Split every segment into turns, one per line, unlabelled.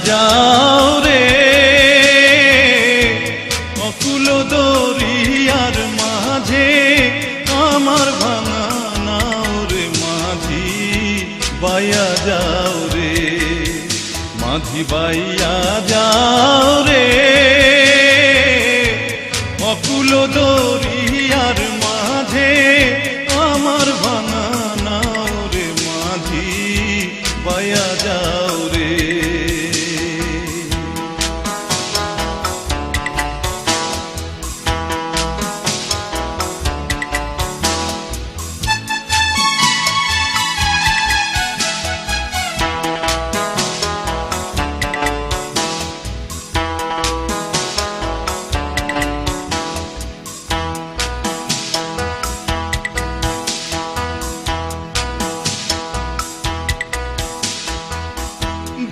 যাও রে অকুল দরিয়ার মাঝে আমার ভাঙা নাও রে মাঝি বাইয়া যাও রে মাঝি বাইয়া যাও রে অকুল দরিয়ার মাঝে আমার ভাঙা নাও রে মাঝি বাইয়া যাও রে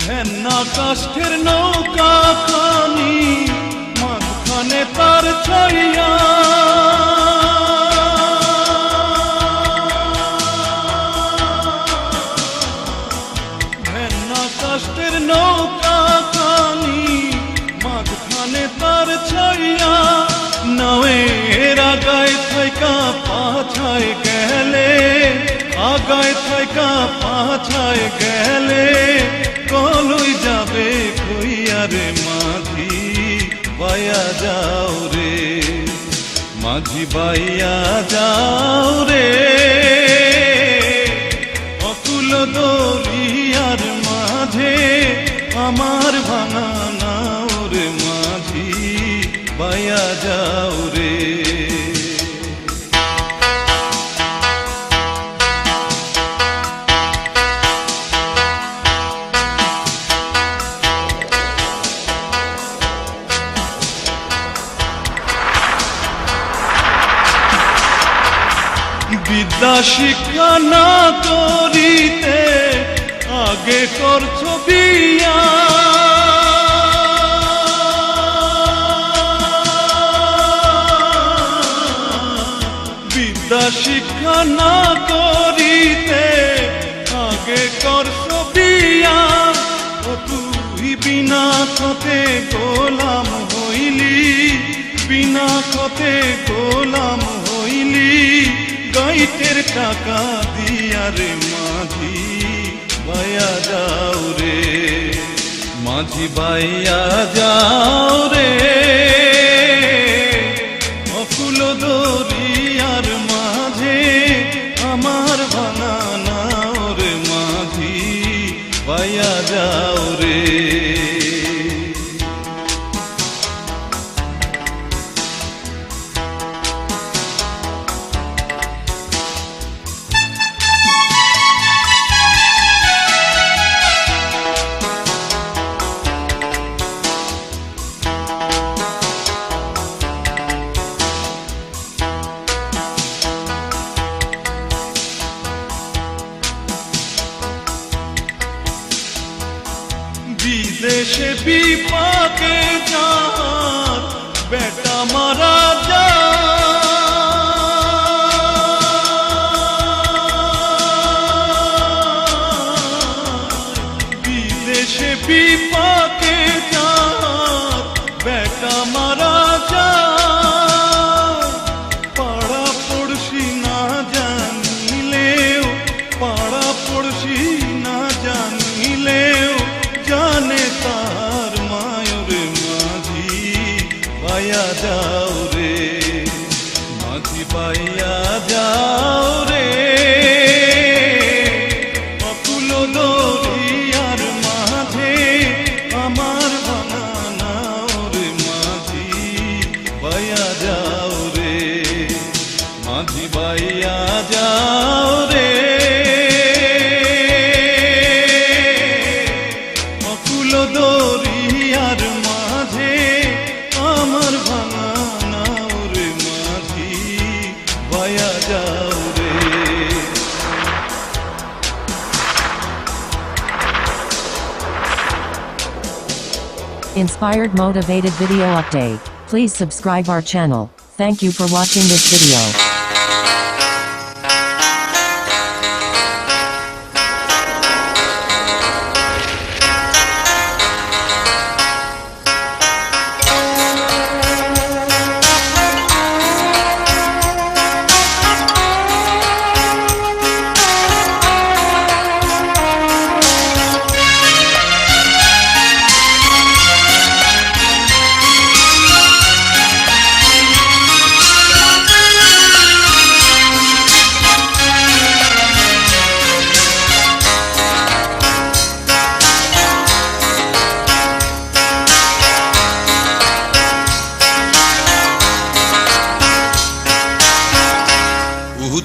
ভেন্না কাষ্ঠের নৌকা খানি মাঝখানে তার ছাইয়া ভেন্না কাষ্ঠের নৌকা খানি মাঝখানে তার ছাইয়া নাওয়ের আগায় থাইকা পাছায় গেলে আগায় থাইকা পাছায় গেলে কলই যাবে কইয়া রে মাঝি বাইয়া যাও রে মাঝি বাইয়া যাও রে অকুল দরিয়ার মাঝে আমার ভাঙা নাও রে মাঝি বাইয়া যাও রে বিদ্যা শিক্ষা না করিতে আগে করছো বিয়া বিদ্যা শিক্ষা না করিতে আগে করছো বিয়া ও তুই বিনা খতে গোলাম হইলি বিনা খতে গোলাম হইলি গাইতের টাকা দিয়া রে মাঝি বাইয়া যাও রে মাঝি বাইয়া যাও রে অকুল দরিয়ার মাঝে আমার ভাঙা নাও রে মাঝি বাইয়া যাও রে বিদেশে বিপাকে যার বেটা মারা যায় বিদেশে বিপাকে যার বেটা মারা যায় পাড়া পড়শি না জানিলেও পাড়া পড়শি না জানিলেও জানে তার মায়ুর মাঝি বাইয়া যাও রে মাঝি বাইয়া যাও রে অকুল দরিয়ার মাঝে আমার ভাঙা নাও রে মাঝি বাইয়া যাও রে মাঝি বাইয়া যাও রে দরিয়ার মাঝে আমার ভাঙা নাও রে মাঝি বাইয়া যাও রে
Inspired motivated video update. Please subscribe our channel. Thank you for watching this video.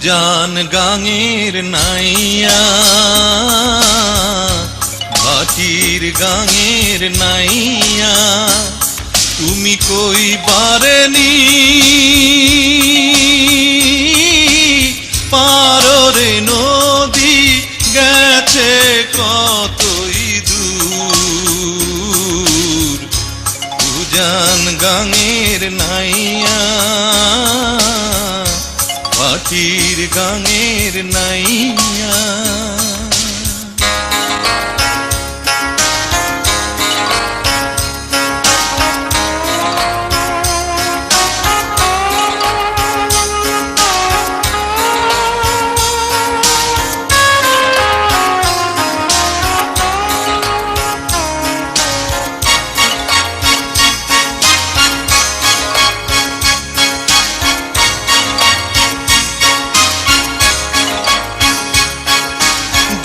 উজান গাঙের নাইয়া ভাটির গাঙের নাইয়া তুমি কই বারেনি পাররে নদী গেছে কতই দূর উজান গাঙের নাইয়া ভাটির গাঙের নাইয়া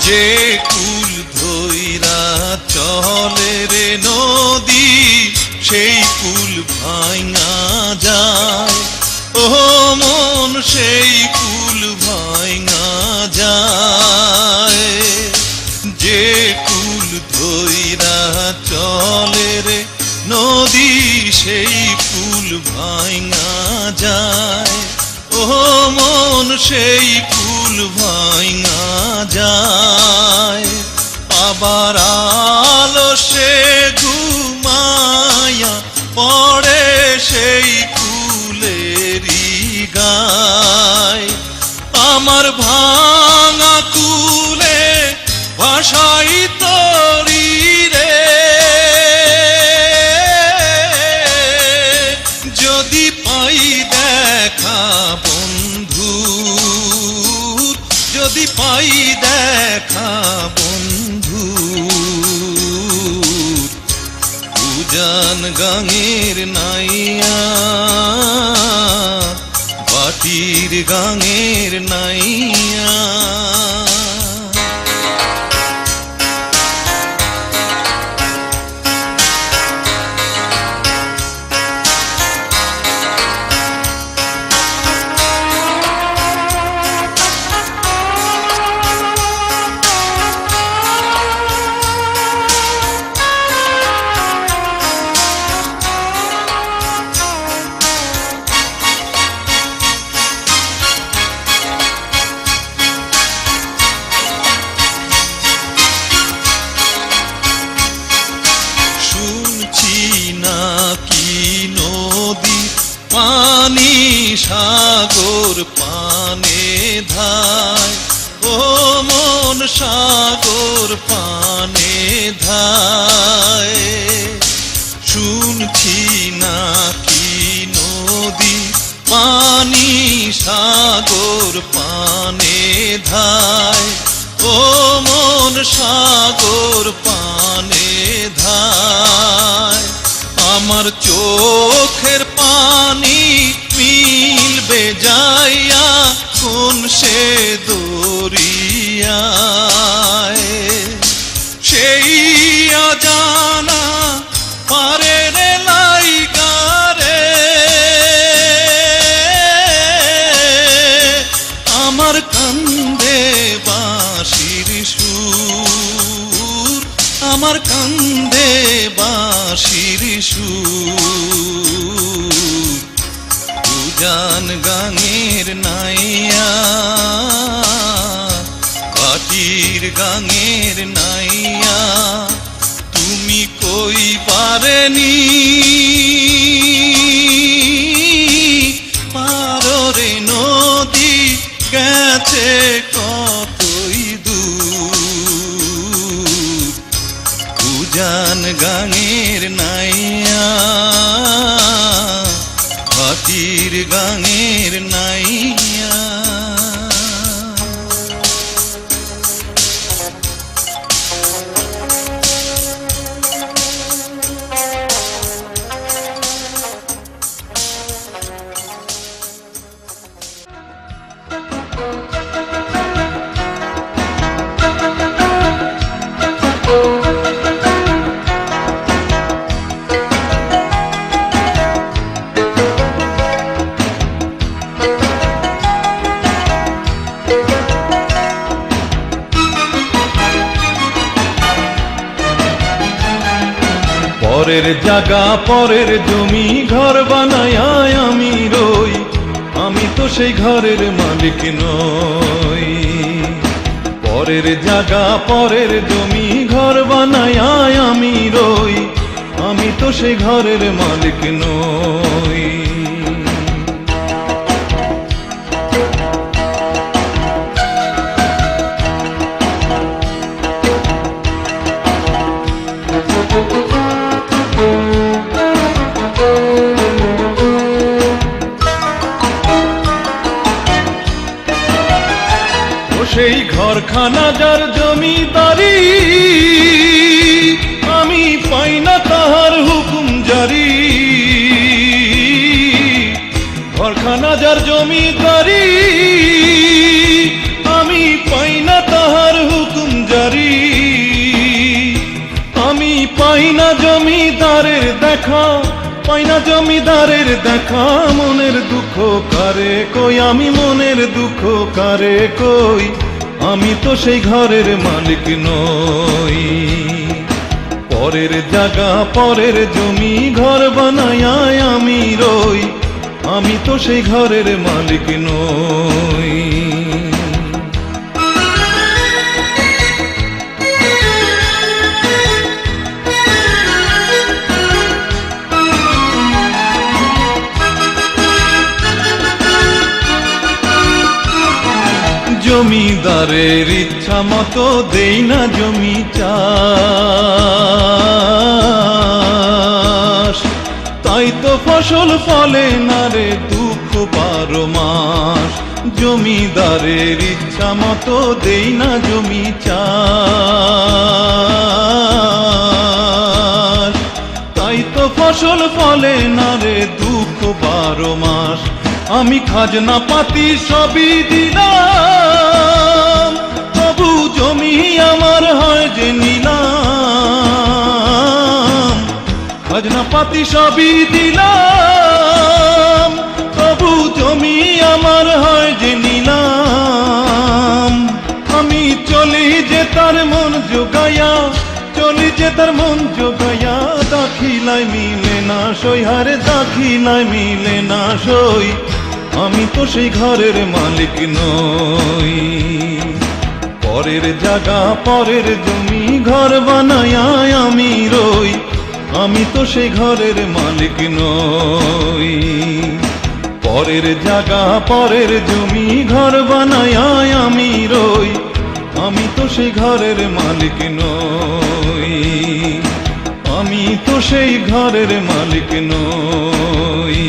যে কুল ধইরা চলে রে নদী সেই কুল ভাঙা যায় ও মন সেই কুল ভাঙা যায় যে কুল ধইরা চলে রে নদী সেই কুল ভাঙা যায় ও মন সেই কুল ভাঙা যায় আবার আলসে ঘুমায়া পড়ে সেই কুলেরই গায় আমার ভাঙা কুলে ভাষাই তরি রে যদি পাই দেখা বন্ধুর যদি পাই দেখা বন্ধুর উজান গাঙের নাইয়া ভাটির গাঙের নাইয়া পানি সাগর পানে ধায় ও মন সাগর পানে ধায় শুনছি নাকি নদী পানি সাগর পানে ধায় ও মন সাগর পানে ধায় আমার চোখের পানি মিলবে যাইয়া কোন সে দরিয়ায় সেই অজানা পারে রে লাইগারে আমার কান্দে বাঁশির সুর আমার কান্দে বাঁশির সুর উজান গাঙের নাইয়া ভাটির গাঙের নাইয়া তুমি কই পারেনি পাররে নদী গেছে কতই দূর উজান গাঙের নাইয়া ভাটির গাঙের নাইয়া পরের জায়গা পরের জমি ঘর বানায় আমি রই, আমি তো সেই ঘরের মালিক নই। পরের জায়গা পরের জমি ঘর বানায় আমি রই, আমি তো সেই ঘরের মালিক নই। সেই ঘরখানা যার জমিদারি, আমি পাই না তাহার হুকুম জারি। ঘরখানা যার জমিদারি, আমি পাই না তাহার হুকুম জারি। আমি পাই না জমিদারের দেখা, পাই না জমিদারের দেখা। মনের দুঃখ কারে কই, আমি মনের দুঃখ কারে কই, আমি তো সেই ঘরের মালিক নই। পরের জায়গা পরের জমি ঘর বানায় আমি রই, আমি তো সেই ঘরের মালিক নই। জমিদারের ইচ্ছা মতো দেই না জমি চাষ, তাই তো ফসল ফলে না রে দুঃখ 12 মাস। জমিদারের ইচ্ছা মতো দেই না জমি চাষ, তাই তো ফসল ফলে না রে দুঃখ 12 মাস। আমি খাজনা পাতি সবই দিলাম, তবু জমি আমার হয় যে নিলাম। খাজনা পাতি সবই দিলাম, তবু জমি আমার হয় যে নিলাম। আমি চলি যে তার মন জোগায়া, চলি যে তার মন জোগায়া। দাখিলায় মিলে না সই, হারে দাখিলায় মিলে না সই, আমি তো সেই ঘরের মালিক নই। পরের জায়গা পরের জমি ঘর বানায় আমি রই, আমি তো সেই ঘরের মালিক নই। পরের জায়গা পরের জমি ঘর বানায় আমি রই, আমি তো সেই ঘরের মালিক নই। আমি তো সেই ঘরের মালিক নই,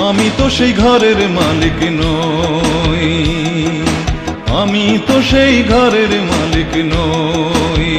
আমি তো সেই ঘরের মালিক নই। আমি তো সেই ঘরের মালিক নই।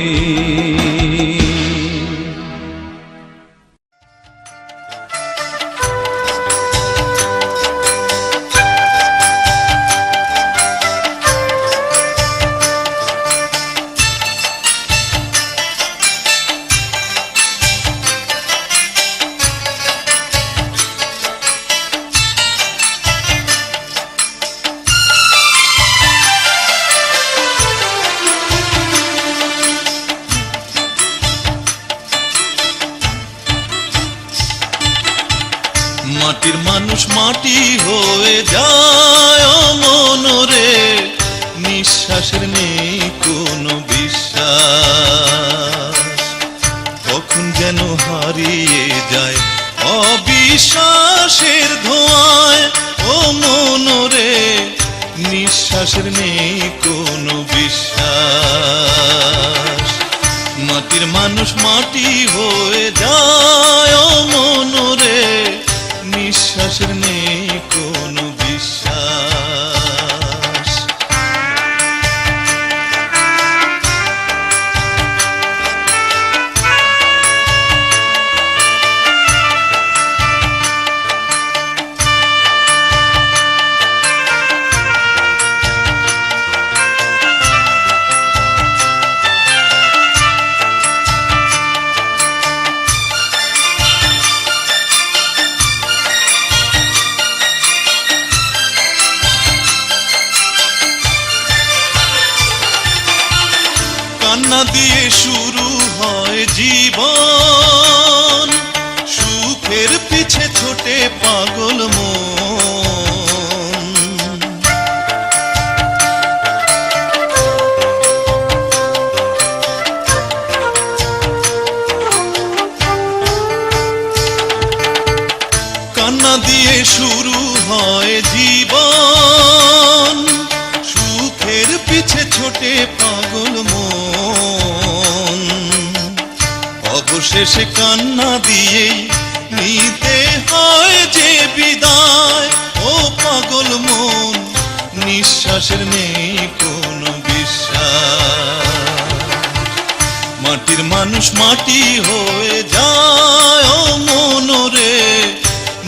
মাটির মানুষ মাটি হয়ে যায় মনরে, নিঃশ্বাসের নেই কোনো বিশ্বাস। কখন যেন হারিয়ে যায় অবিশ্বাসের ধোঁয়ায় ও মনরে, নিঃশ্বাসের নেই কোনো বিশ্বাস। মাটির মানুষ মাটি হয়ে যায় মনরে, নিঃশ্বাসের নেই কোনো বিশ্বাস। ছোটে পাগল মন। কান্না দিয়ে শুরু হয় জীবন, সুখের পিছে ছোটে পাগল মন। অবশেষে কান্না দিয়েই নিতে হয় যে বিদায়, ও পাগল মন নিঃশ্বাসের নেই কোনো বিশ্বাস। মাটির মানুষ মাটি হয়ে যায় ও মনরে,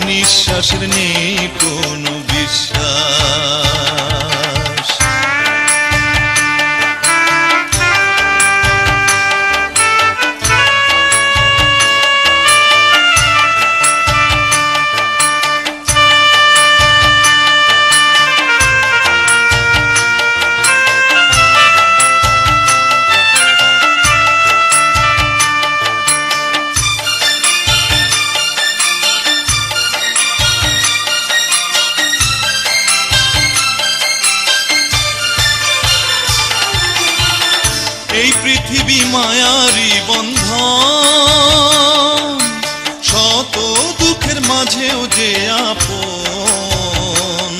নিঃশ্বাসের নেই কোনো বিশ্বাস। এই পৃথিবী মায়ারি বন্ধন, শত দুঃখের মাঝেও যে আপন।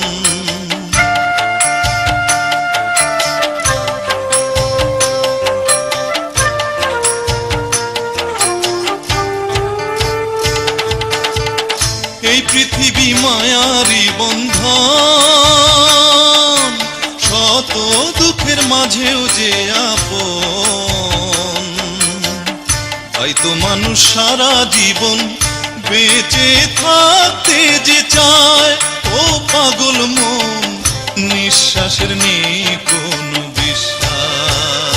এই পৃথিবী মায়ারি বন্ধন, শত দুঃখের মাঝেও যে আপন। তাই তো মানুষ সারা জীবন বেঁচে থাকতে যে চায়, ও পাগল মন নিঃশ্বাসের নেই কোনো বিশ্বাস।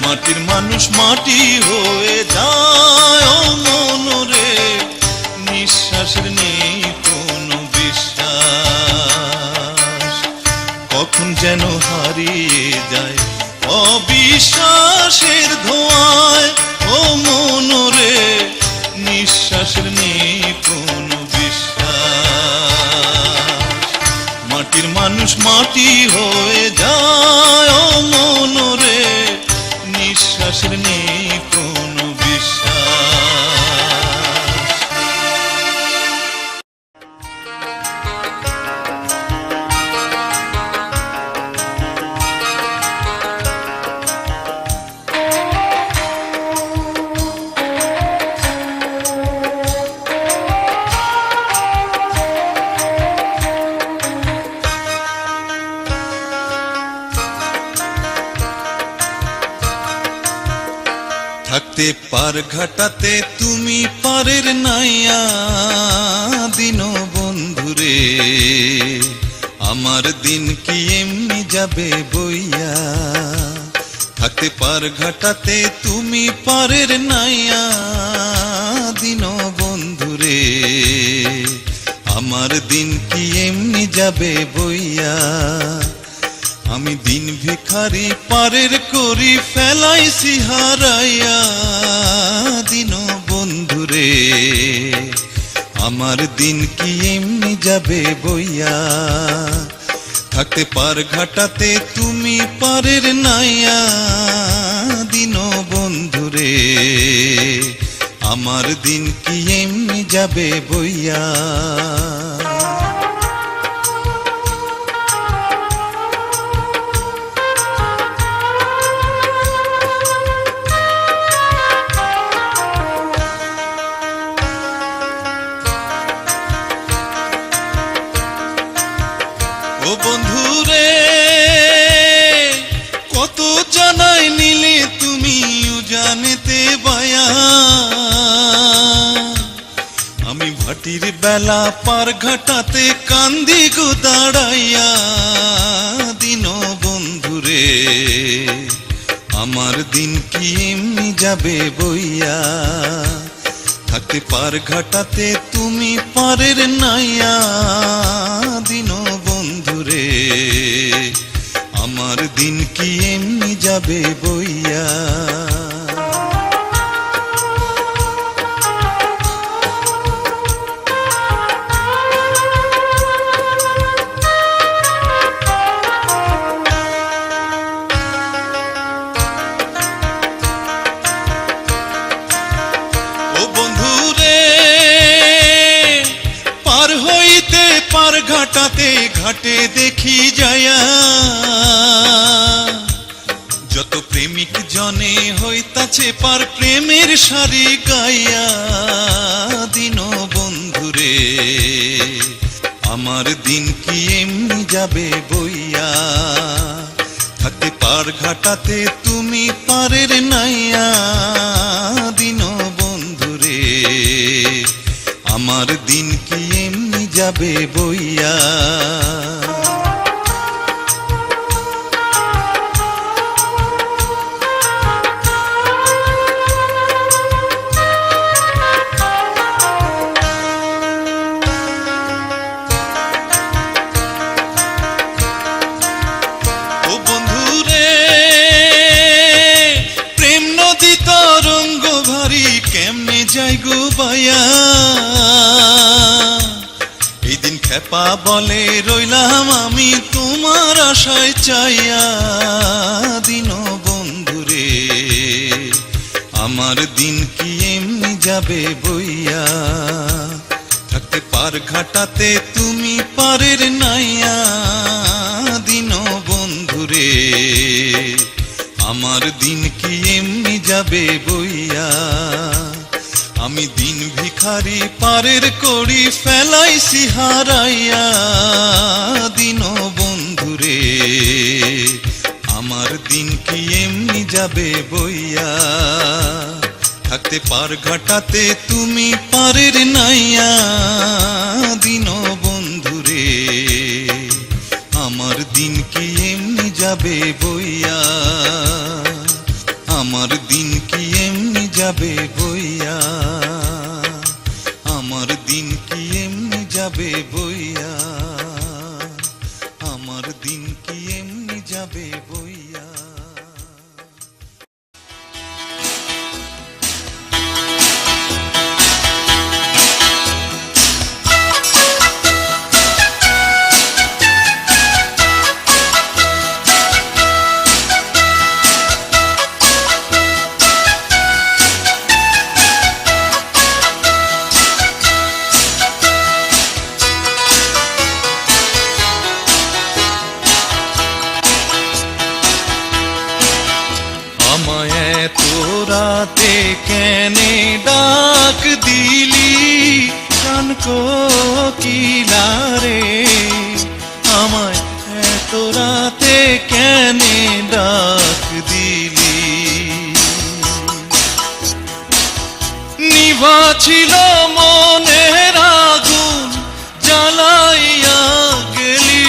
মাটির মানুষ মাটি হয়ে যায় ও মনরে, নিঃশ্বাসের নেই কোনো বিশ্বাস। কখন যেন হারিয়ে যায় অবিশ্বাসের ধোঁয়ায়, ও মনরে নিঃশ্বাসের নেই কোনো বিশ্বাস। মাটির মানুষ মাটি হয়ে যায় ও মনরে, নিঃশ্বাসের নেই কোনো বিশ্বাস। থাকতে পার ঘাটাতে তুমি পারের নাইয়া দিন বন্ধুরে, আমার দিন কি এমনি যাবে বইয়া। থাকতে পার ঘাটাতে তুমি পারের নাইয়া দিন বন্ধুরে, আমার দিন কি এমনি যাবে বইয়া। আমি দিন ভিখারি পারের করি ফেলাইছি হারাইয়া দিন বন্ধুরে, আমার দিন কি এমনি যাবে বইয়া। থাকতে পার ঘাটাতে তুমি পারের নাইয়া দিন বন্ধুরে, আমার দিন কি এমনি যাবে বইয়া। ও বন্ধুরে কত জানাই নিলে তুমিও জানেতে বায়া। আমি ভাটির বেলা পার ঘাটাতে কান্দি গো দাঁড়াইয়া দিন বন্ধুরে, আমার দিন কি এমনি যাবে বইয়া। থাকতে পার ঘাটাতে তুমি পারের নাইয়া দিন বন্ধুরে, আমার দিন কি এমনি যাবে বইয়া।
পার ঘাটাতে ঘাটে দেখি যায়া যত প্রেমিক জনে হইতাছে পার প্রেমের সারি গাইয়া দিন বন্ধুরে আমার দিন কি এমনি যাবে বইয়া থাকতে পার ঘাটাতে তুমি পারের নাইয়া দিন বন্ধুরে আমার দিন কি এমনি যাবে বইয়া এই দিন খেপা বলে রইলাম আমি তোমার আশায় চাইয়া দিন বন্ধুরে আমার দিন কি এমনি যাবে বইয়া থাকতে পার ঘাটাতে তুমি পারের নাইয়া দিন বন্ধুরে আমার দিন কি এমনি যাবে বইয়া আমি দিন ভিখারি পারের করি ফেলাইছি হারাইয়া দিন বন্ধুরে আমার দিন কি এমনি যাবে বইয়া থাকতে পার ঘাটাতে তুমি পারের নাইয়া দিন বন্ধুরে আমার দিন কি এমনি যাবে বইয়া আমার দিন কি এমনি যাবে বইয়া আমার দিন কি এমনি যাবে বইয়া আমার দিন কি এমনি যাবে বইয়া রাতে কেনে ডাক দিলি কান কোকিলা রে আমায় এত রাতে কেনে ডাক দিলি নিভা ছিল মনের আগুন জ্বালাইয়া গেলি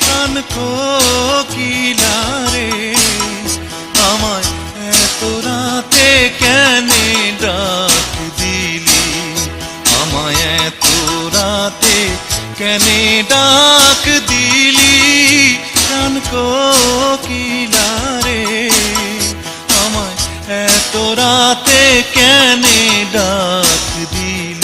কান কোকিলা রে আমায় রাতে কেনে ডাক দিলি আমায় এত রাতে কেনে ডাক দিলি কান কোকিলা রে আমায় এত রাতে কেনে ডাক দিলি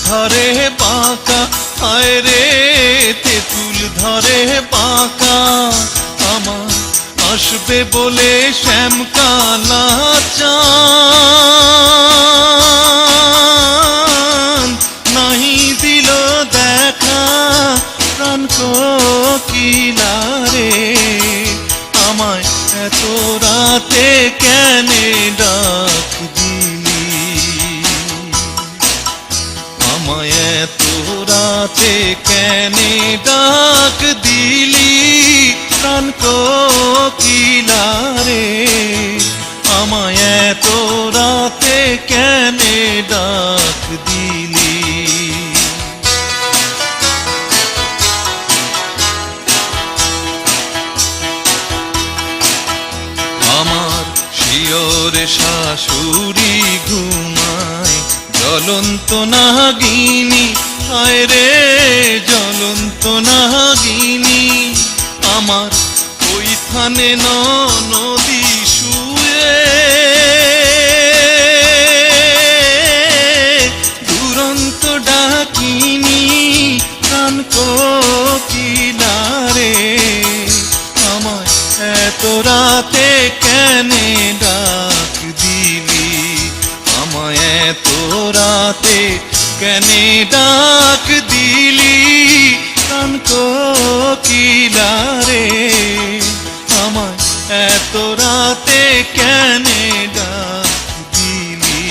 ধরে বাঁকা হায় রে তেঁতুল ধরে বাঁকা আমার আসবে বলে শ্যামকালা চাঁদ নাহি দিল দেখা প্রাণ কোকিলা রে আমায় এত রাতে কেনে ডাক দিলি আমায় এত রাতে কেনে ডাক দিলি প্রাণ কোকিলা রে আমায় এত রাতে কেনে ডাক দিলি আমার শিয়রে শাশুড়ি ঘুমায় জ্বলন্ত নাগিনী, হায় রে জ্বলন্ত নাগিনী, আমার ওই থানে নদী শুয়ে দুরন্ত ডাকিনী প্রাণ কোকিলারে, আমায় এত রাতে কেনে ডাক দিলি, আমায় এত রাতে কেনে ডাক দিলি প্রাণ কোকিলারে, আমায় এত রাতে কেনে ডাক দিলি।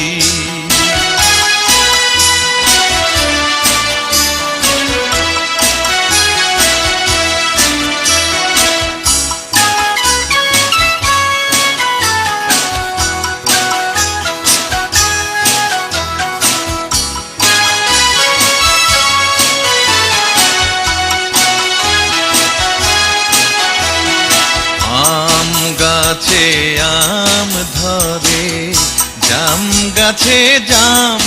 গাছে আম ধরে, জাম গাছে জাম,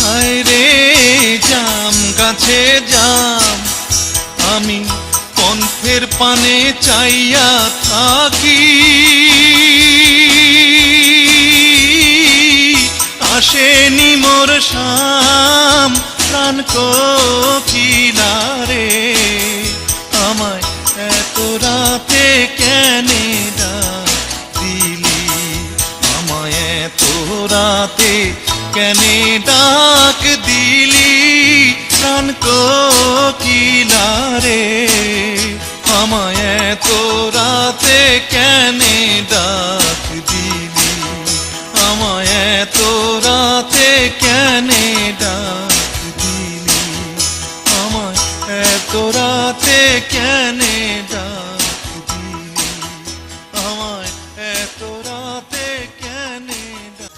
হায় রে জাম গাছে জাম, আমি কণ্ঠের পানে চাইয়া থাকি, আসেনি মোর শাম প্রাণ কোকিলারে, আমায় এত রাতে কেনে ডাক দিলি, আমায় এত রাতে কেনে ডাক দিলি প্রাণ কোকিলারে, আমায় এত রাতে কেনে ডাক দিলি, আমায় এত রাতে কেনে ডাক দিলি, আমায় এত রাতে কেনে ডাক দিলি, আমায় এত রাতে কেনে ডাক।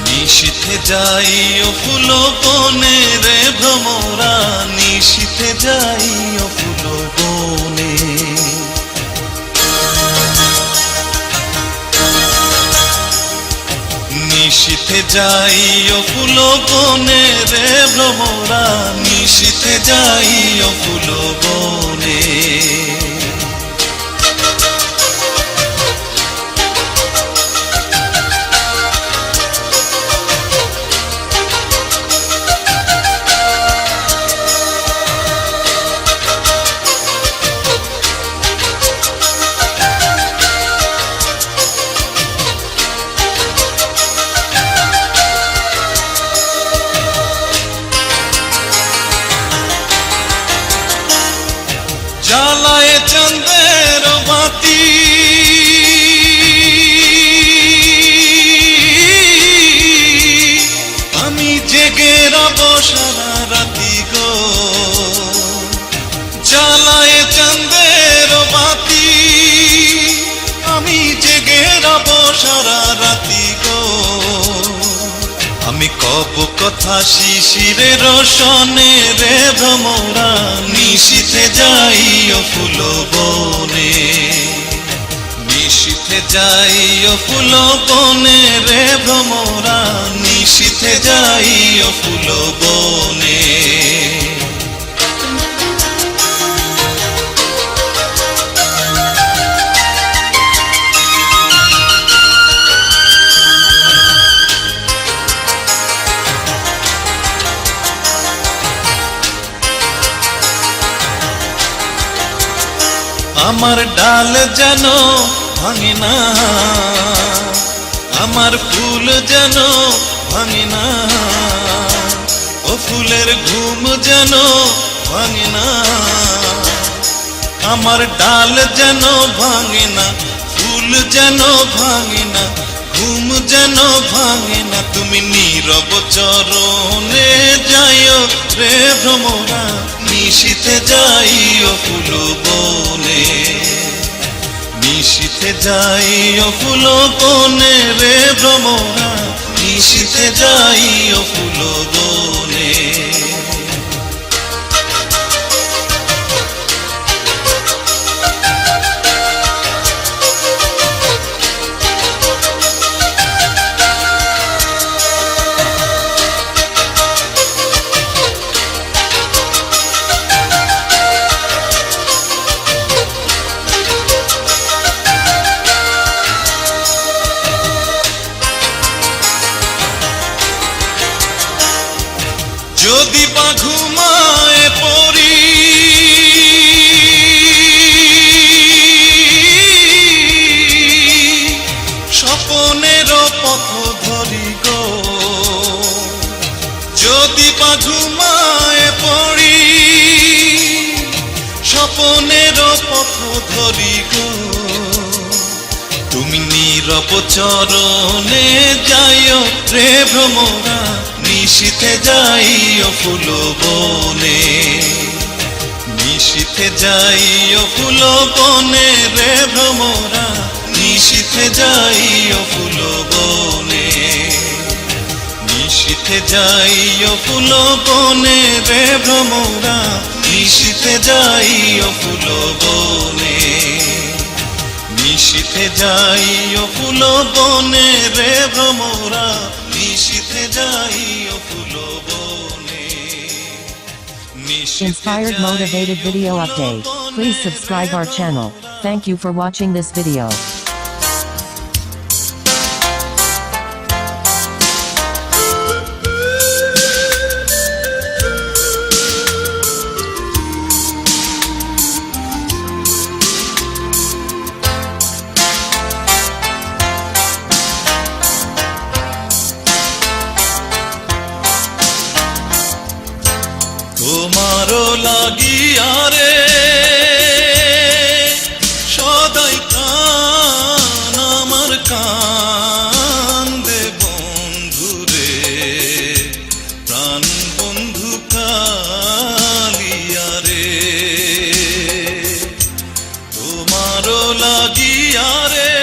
নিশীথে যাই ও ফুল বনে রে ভ্রমরা, নিশীথে যাই ও ফুল বনে, নিশীথে যাই ও ফুল বনে রে ভ্রমরা, নিশীথে যাই ও ফুল বনে, জ্বালায় চন্দ্রের বাতি, আমি জেগে রব সারা রাতি গো, জ্বালায় চন্দ্রের বাতি, আমি জেগে রব সারা রাতি গো, আমি কব কথা শিশিরের রোশনে রে ভ্রমরা, নিশীথে যাই ও ফুল বনে, নিশীথে যাই ও ফুল বনে রে ভ্রমরা, নিশীথে যাই ও ফুল বনে, আমার ডাল যেন ভাঙে না, আমার ফুল যেন ভাঙে না, ও ফুলের ঘুম যেন ভাঙে না, আমার ডাল যেন ভাঙে না, ফুল যেন ভাঙে না, ঘুম যেন ভাঙে না, তুমি নীরব চরণে যাইও রে ভ্রমরা, নিশীথে যাইও ফুল বনে, নিশীথে যাইও ফুল বনে রে ভ্রমরা, নিশীথে যাইও ফুল বনে। যদি বা ঘুমায় পড়ি স্বপনের পথ ধরি গো, যদি বা ঘুমায় পড়ি স্বপনের পথ ধরি গো, তুমি নীরব চরণে যাইও রে ভ্রমরা, নিশীথে যাইও ফুল বনে, নিশীথে যাইও ফুল বনে রে ভ্রমরা, নিশীথে যাইও ফুল বনে, নিশীথে যাইও ফুল বনে রে ভ্রমরা, নিশীথে যাইও ফুল বনে, নিশীথে যাইও ফুল বনে রে ভ্রমরা, নিশীথে যাইও ফুল বনে।
Inspired motivated video update. Please subscribe our channel. Thank you for watching this video.
তোমারও লাগিয়া রে সদাই প্রাণ আমার কান্দে বন্ধু রে, প্রাণ বন্ধু কালিয়া রে, তোমারও লাগিয়া রে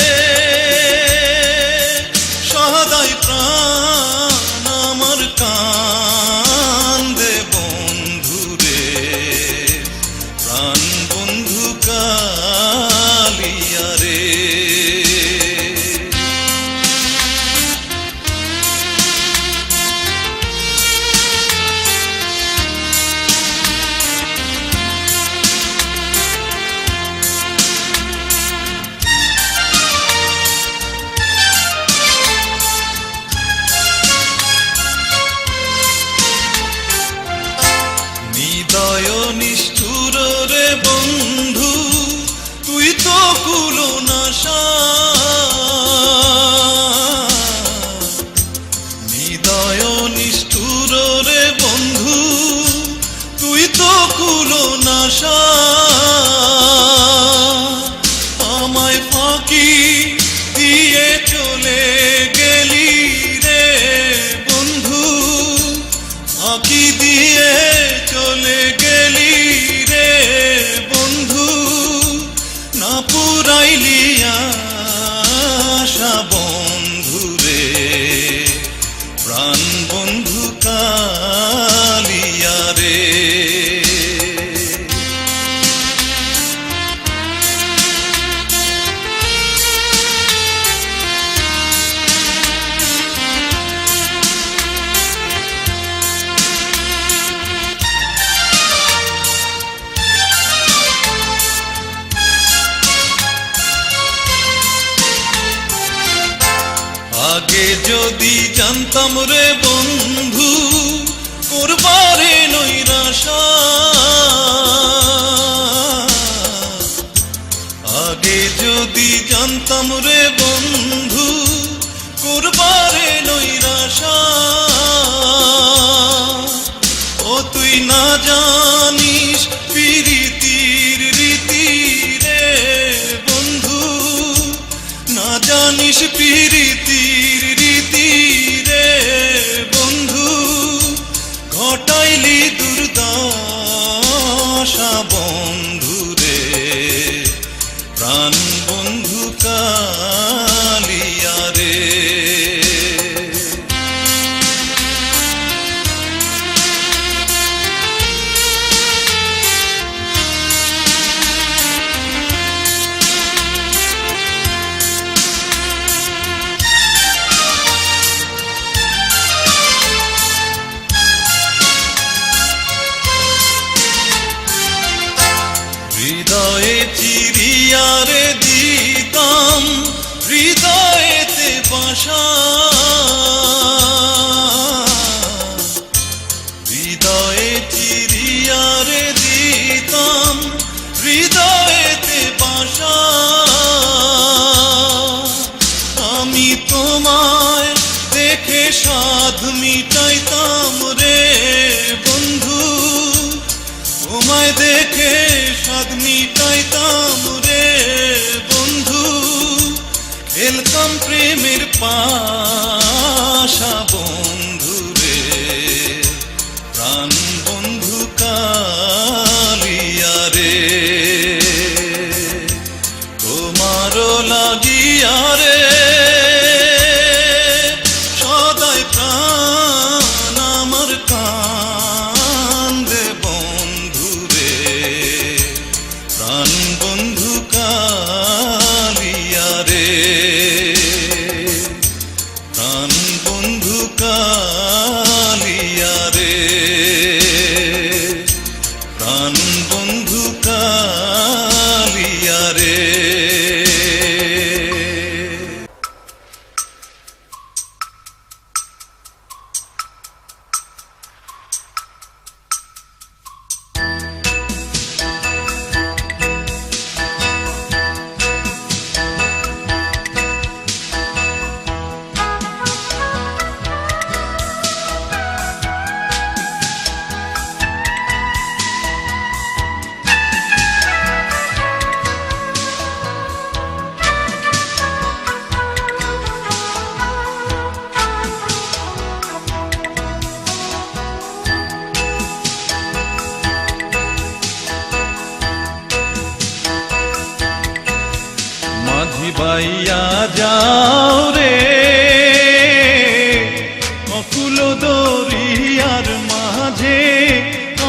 সদাই প্রাণ আমার কান্দে বন্ধু রে, প্রাণ বন্ধু কালিয়া রে। নিদয় নিষ্ঠুর রে বন্ধু, তুই তো কুলো নাশা, নিদয় নিষ্ঠুর রে বন্ধু, তুই তো কুলো নাশা, আমায় ফাঁকি দিয়ে চলে গেলি রে বন্ধু, ফাঁকি দিয়ে চলে গেলি রে বন্ধু, না পুরাইলি আশা বন্ধু রে, প্রাণ বন্ধু কালিয়া রে। আগে যদি জানতাম রে বন্ধু করবারে নৈরাশা, আগে যদি জানতাম রে বন্ধু করবারে নৈরাশা, ও তুই না জানিস প্রীতির রীতি রে বন্ধু, না জানিস প্রীতির রীতি রে বন্ধু, ঘটাইলি দুর্দশা ভাষা বন্ধুরে, প্রাণ বন্ধু কালিয়া রে। হৃদয়ে চিরিয়ারে দিতাম হৃদয়েতে বাসা, হৃদয়ে চিরিয়ারে দিতাম হৃদয়েতে বাসা। আমি তোমায় দেখে সাধ মিটাইতাম রে বন্ধু, তোমায় দেখে সাধ মিটাইতাম রে বন্ধু। খেলতাম প্রেমের পাশা বন্ধু রে, প্রাণ বন্ধু কালিয়া রে। তোমারও লাগিয়া রে সদাই প্রাণ আমার কান্দে বন্ধু রে, প্রাণ বন্ধু কালিয়া রে, প্রাণ বন্ধু কালিয়া রে, প্রাণ বন্ধু কালিয়া রে। মাঝি বাইয়া যাও রে অকুল দরিয়ার মাঝে,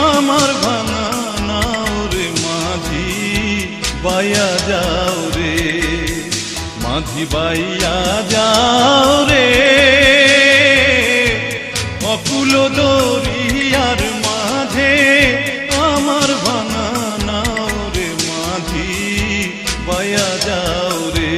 আমার ভাঙা নাও রে মাঝি বাইয়া যাও রে। মাঝি বাইয়া যাও রে অকুল দরিয়ার মাঝে, আমার ভাঙা নাও রে মাঝি বাইয়া যাও রে।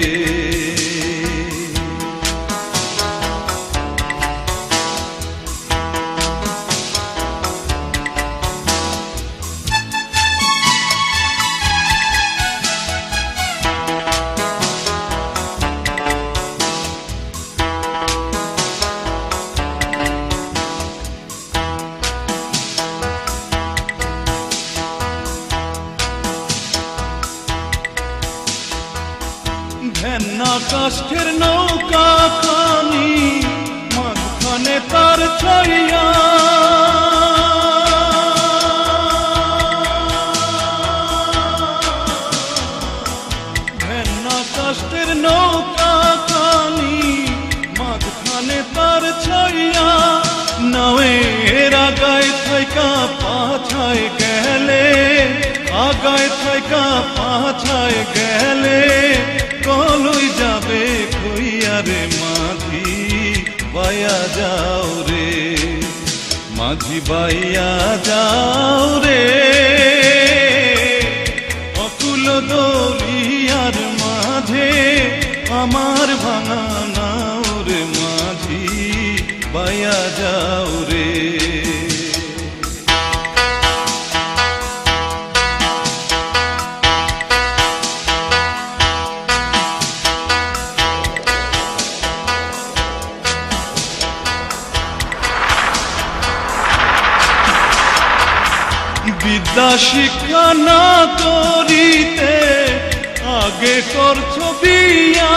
ভেন্না কাষ্ঠের নৌকা খানি মাঝখানে তার ছড়িয়া, ভেন্না কাষ্ঠের নৌকা খানি মাঝখানে তার ছড়িয়া। নাওয়ের আগায় থাইকা পাছায় গেলে, আগায় থাইকা পাছায় গেলে, কলই যাবে কইয়া রে মাঝি বাইয়া যাও রে, মাঝি বাইয়া যাও রে অকুল দরিয়ার মাঝে, আমার ভাঙা নাও রে মাঝি বাইয়া যাও রে। বিদ্যা শিক্ষা না করিতে আগে করছো বিয়া,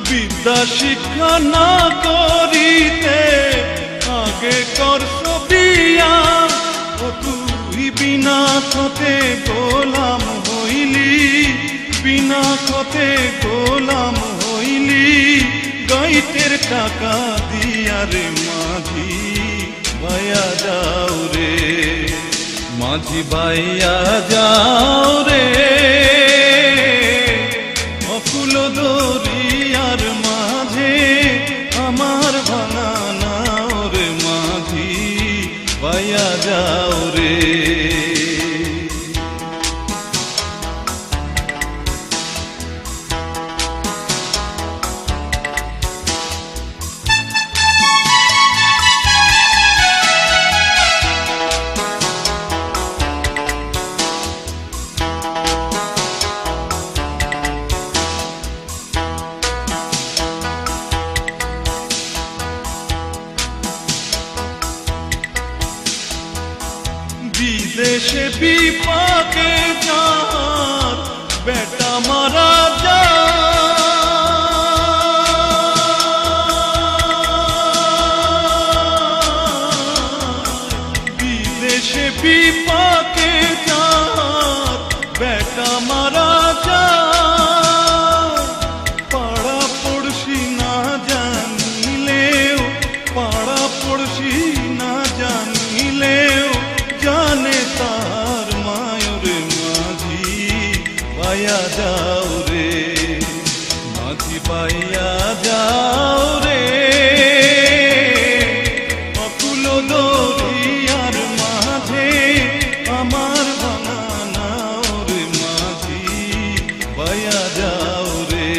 বিদ্যা
বিদ্যা শিক্ষা না করিতে আগে করছ বিয়া, ও তুই বিনা খতে গোলাম হইলি, বিনা খতে গোলাম হইলি, গাইতের টাকা দিয়া রে মাঝি ভাইয়া যাও রে, মাঝি ভাইয়া যাও রে, অকুল দরিয়ার মাঝে আমার ভাঙা নাও রে মাঝি ভাইয়া যাও রে। বিদেশে বিপাকে যার বেটা মারা যায়, বিদেশে বিপাকে যার বেটা মারা যায়, পাড়া পড়শি না জানিলেও, পাড়া পড়শি না জানিলেও জানে তার মায়রে মাঝি পাইয়া যাও রে, মাঝি পাইয়া যাও রে, অকুল দরিয়ার মাঝে আমার ভাঙা নাও রে মাঝি পাইয়া যাও রে,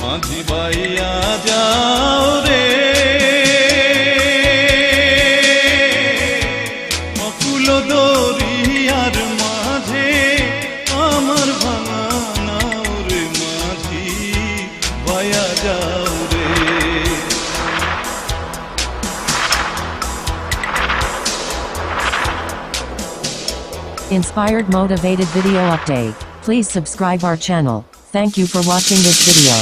মাঝি পাইয়া যাও রে, দরিয়ার মাঝে আমার ভাঙা নাও রে মাঝি ভাইয়া যাও রে।
Inspired motivated video update. Please subscribe our channel. Thank you for watching this video.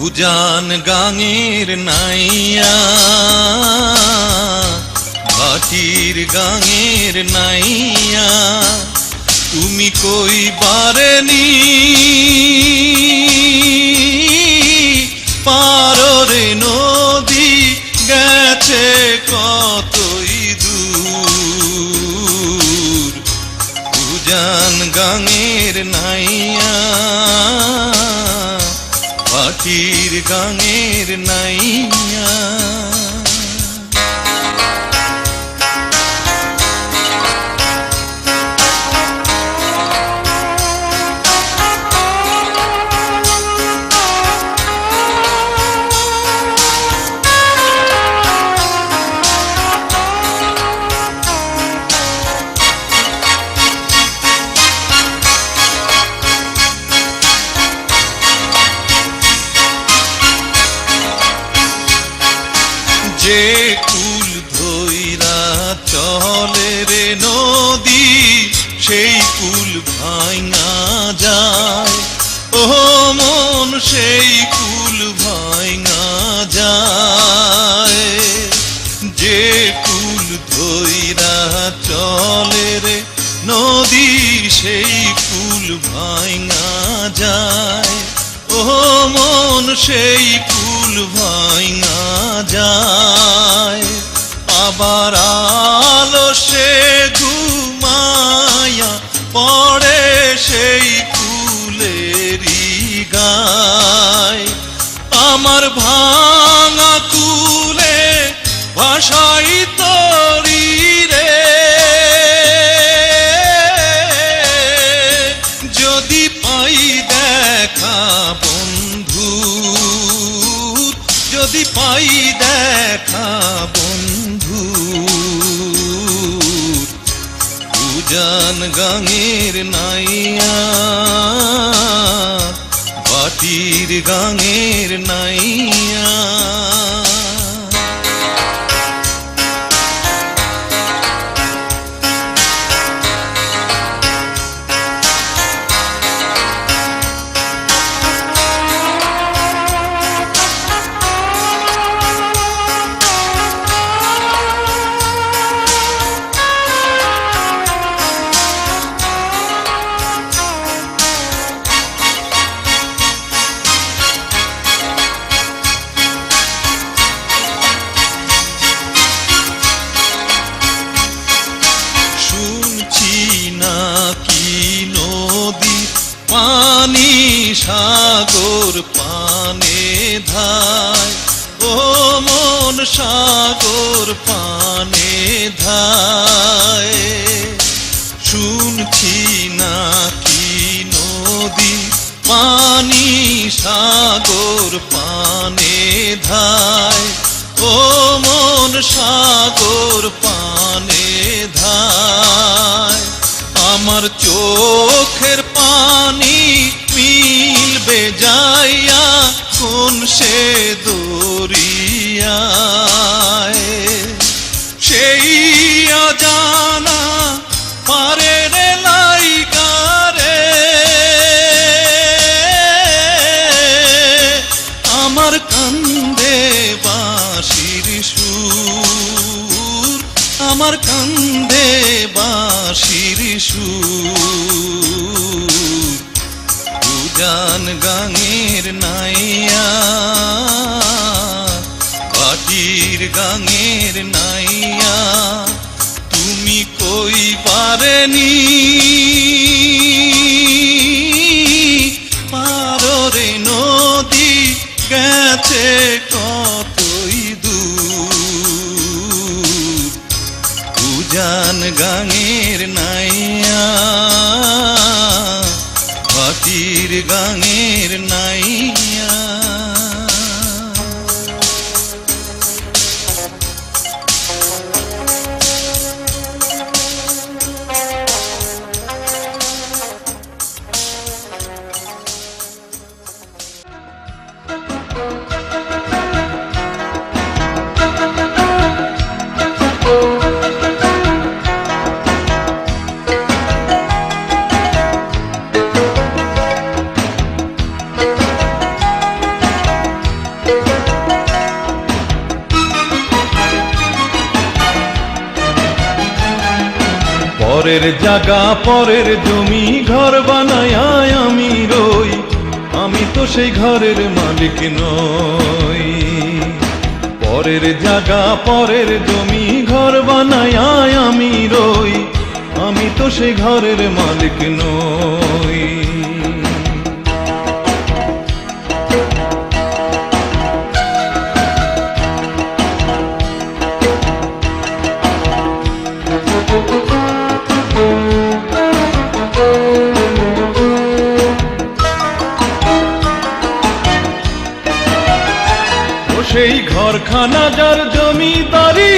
উজান গাঙের নাইয়া, ভাটির গাঙের নাইয়া, তুমি কই বারেনি পাররে নদী গেছে কতই দূর, উজান গাঙের নাইয়া, ভাটির গাঙের নাইয়া। যে কুল ধইরা চলে রে নদী, সেই কুল ভাঙা যায়, ও মন সেই কুল ভাঙা যায়, যে কুল ধইরা চলে রে নদী, সেই কুল ভাঙা যায়, ও মন সেই কুল ভাঙা যায়, আবার আলসে ঘুমায়া পড়ে সেই কুলেরই গায়, আমার ভাঙা কুলে ভাষাই তরি রে, যদি পাই দেখা বন্ধু, যদি পাই দেখা বন্ধু, উজান গাঙের নাইয়া, বাটির গাঙের নাইয়া। পানি সাগর পানে ধায়, ও মন সাগর পানে ধায়। শুনছি নাকি নদী পানি সাগর পানে ধায়, ও মন সাগর পানে ধায়। আমার চোখের পানি মিলবে যাইয়া কোন সে দরিয়ায়, সেই অজানা পারে রে লাইগারে। আমার কান্দে বাঁশির সুর, আমার কান্দে বাঁশির সুর, উজান গাঙের নাইয়া, বাটির গাঙের নাইয়া। তুমি কই পারেনি পারে নদী, গেছে কতই দূর, উজান গাঙের নাইয়া, বাটির গাঙের নাইয়া।
পরের জায়গা পরের জমি ঘর বানায় আমি রই, আমি তো সেই ঘরের মালিক নই। পরের জায়গা পরের জমি ঘর বানায় আমি রই, আমি তো সেই ঘরের মালিক নই। সেই ঘরখানা যার জমিদারি,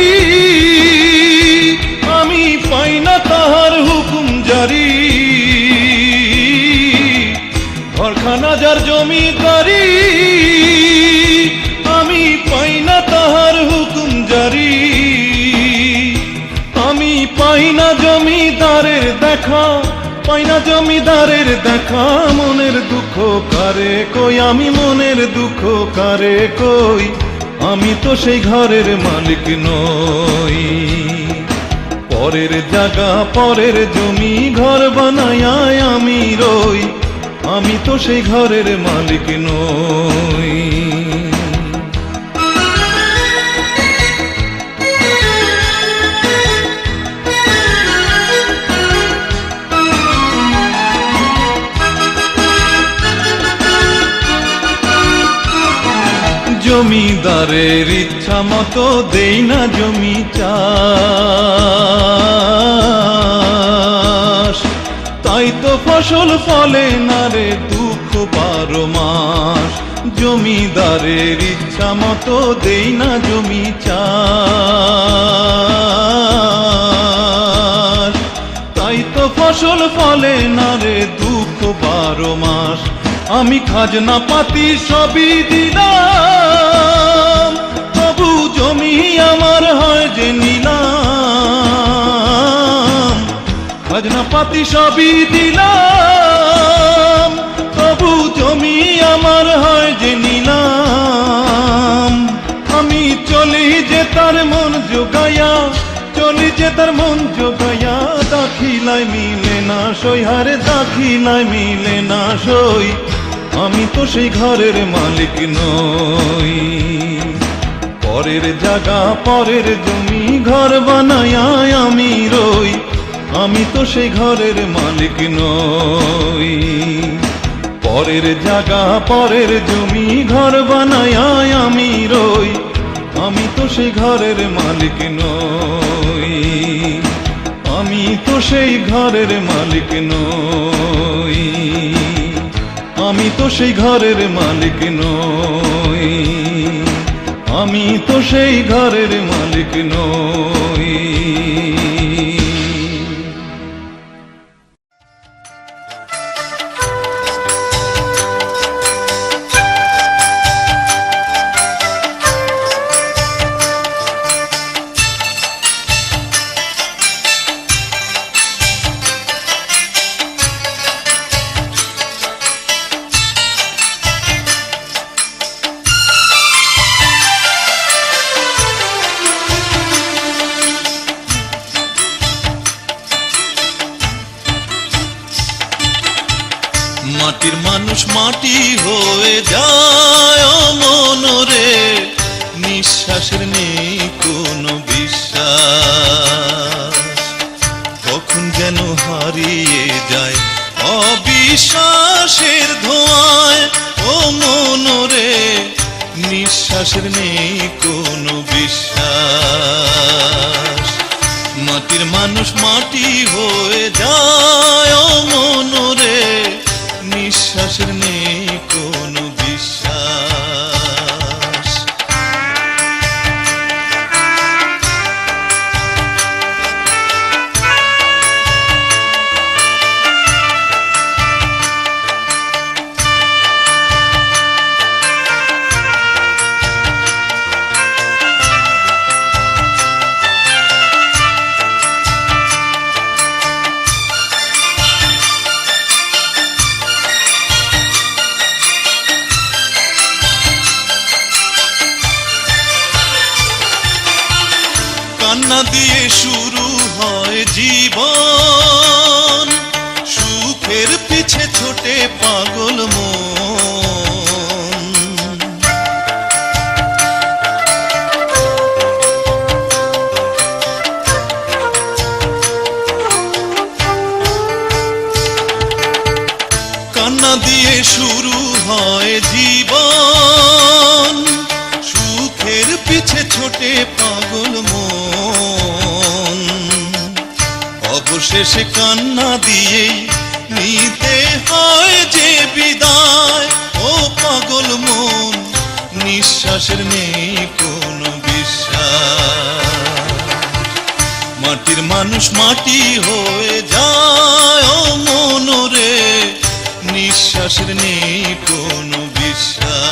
আমি পাই না তাহার হুকুম জারি। ঘরখানা যার জমিদারি, আমি পাই না তাহার হুকুম জারি। আমি পাই না জমিদারের দেখা, পাই না জমিদারের দেখা। মনের দুঃখ কারে কই, আমি মনের দুঃখ কারে কই, আমি তো সেই ঘরের মালিক নই। পরের জায়গা পরের জমি ঘর বানায় আমি রই, আমি তো সেই ঘরের মালিক নই। জমিদারের ইচ্ছা মতো দেই না জমি চাষ, তাই তো ফসল ফলে না রে দুঃখ 12 মাস। জমিদারের ইচ্ছা মতো দেই না জমি চাষ, তাই তো ফসল ফলে না রে দুঃখ 12 মাস। আমি খাজনা পাতি সবই দিলাম, তবু জমি আমার হয় যে নিলাম। খাজনা পাতি সবই দিলাম, তবু জমি আমার হয় যে নিলাম। আমি চলি যে তার মন জোগায়া, চলি যে তার মন জোগায়া, দাখিলায় মিলে না সই, হারে দাখিলায় মিলে না সই। আমি তো সেই ঘরের মালিক নই, পরের জায়গা পরের জমি ঘর বানায়া আমি রই। আমি তো সেই ঘরের মালিক নই, পরের জায়গা পরের জমি ঘর বানায়া আমি রই। আমি তো সেই ঘরের মালিক নই, আমি তো সেই ঘরের মালিক নই, আমি তো সেই ঘরের মালিক নই, আমি তো সেই ঘরের মালিক নই।
মাটির মানুষ মাটি হয়ে যায় মনরে, নিঃশ্বাসের নেই কোনো বিশ্বাস। কখন যেন হারিয়ে যায় অবিশ্বাসের ধোঁয়ায় ও মনরে, নিঃশ্বাসের নেই কোনো বিশ্বাস। মাটির মানুষ মাটি হয়ে যায় মনরে, নিঃশ্বাসের নেই কোনো বিশ্বাস। কান্না দিয়ে শুরু হয় জীবন, সুখের পিছে ছোটে পাগল মন। কান্না দিয়ে শুরু হয় জীবন, সুখের পিছে ছোটে পাগল মন। অবশেষে কান্না দিয়েই নিতে হয় যে বিদায় ও পাগল মন, নিঃশ্বাসের নেই কোনো বিশ্বাস। মাটির মানুষ মাটি হয়ে যায় ও মনরে, নিঃশ্বাসের নেই কোনো বিশ্বাস।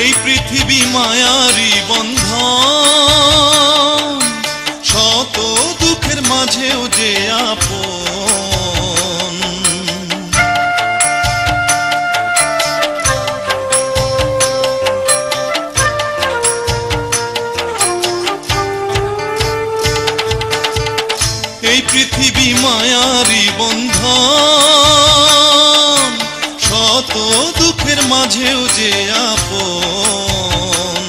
এই পৃথিবী মায়ারি বন্ধন, শত দুঃখের মাঝেও যে আপন। মাঝেও যে আপন।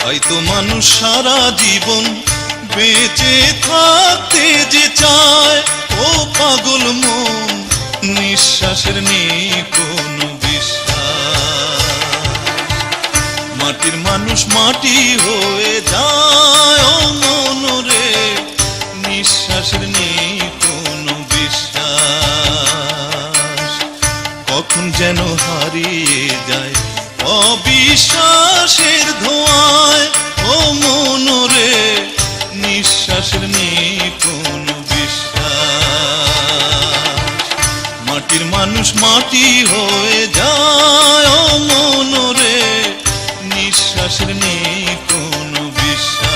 তাই তো মানুষ সারা জীবন বেঁচে থাকতে যে চায়, ও পাগল মন নিঃশ্বাসের নেই কোনো বিশ্বাস। মাটির মানুষ মাটি হয়ে যায়, ও মন রে নিঃশ্বাসের নেই কোনো বিশ্বাস। কখন যেন হারিয়ে যায় অবিশ্বাসের ধোঁয়ায়, ও মন রে নিঃশ্বাসের নেই কোনো বিশ্বাস। মাটির মানুষ মাটি হয়ে যায়, ও মন রে নিঃশ্বাসের নেই কোনো বিশ্বাস।